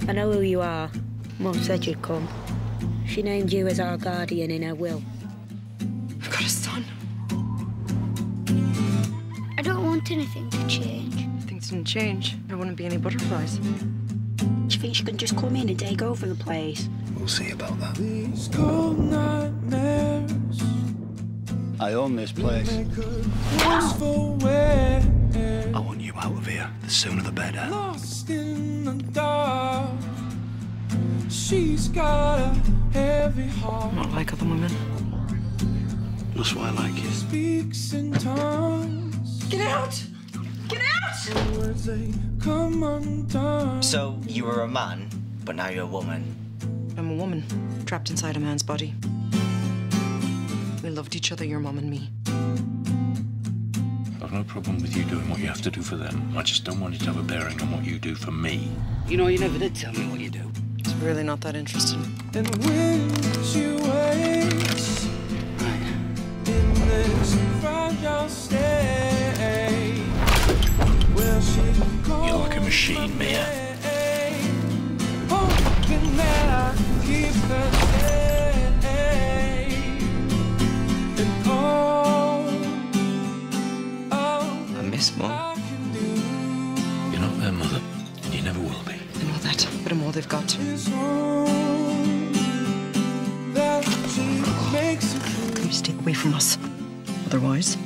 I know who you are. Mum said you'd come. She named you as our guardian in her will. I've got a son. I don't want anything to change. If things didn't change, there wouldn't be any butterflies. Do you think she can just come in and take over the place? We'll see about that. These cold nightmares. I own this place. I I want you out of here. The sooner the better. Lost in the dark. She's got a heavy heart. Not like other women. That's why I like you. Speaks in tongues. Get out! Get out! Words they come undone. So, you were a man, but now you're a woman. I'm a woman, trapped inside a man's body. We loved each other, your mum and me. I've no problem with you doing what you have to do for them. I just don't want it to have a bearing on what you do for me. You know, you never did tell me what you do. It's really not that interesting. And when she waits Right. in this fragile state, well, she You're like a machine, Mia. hoping that I keep her safe. And all I miss Mum. I can do You're not their mother, and you never will be. I know that, but I'm all they've got. is home that she makes it through. You stay away from us. Otherwise,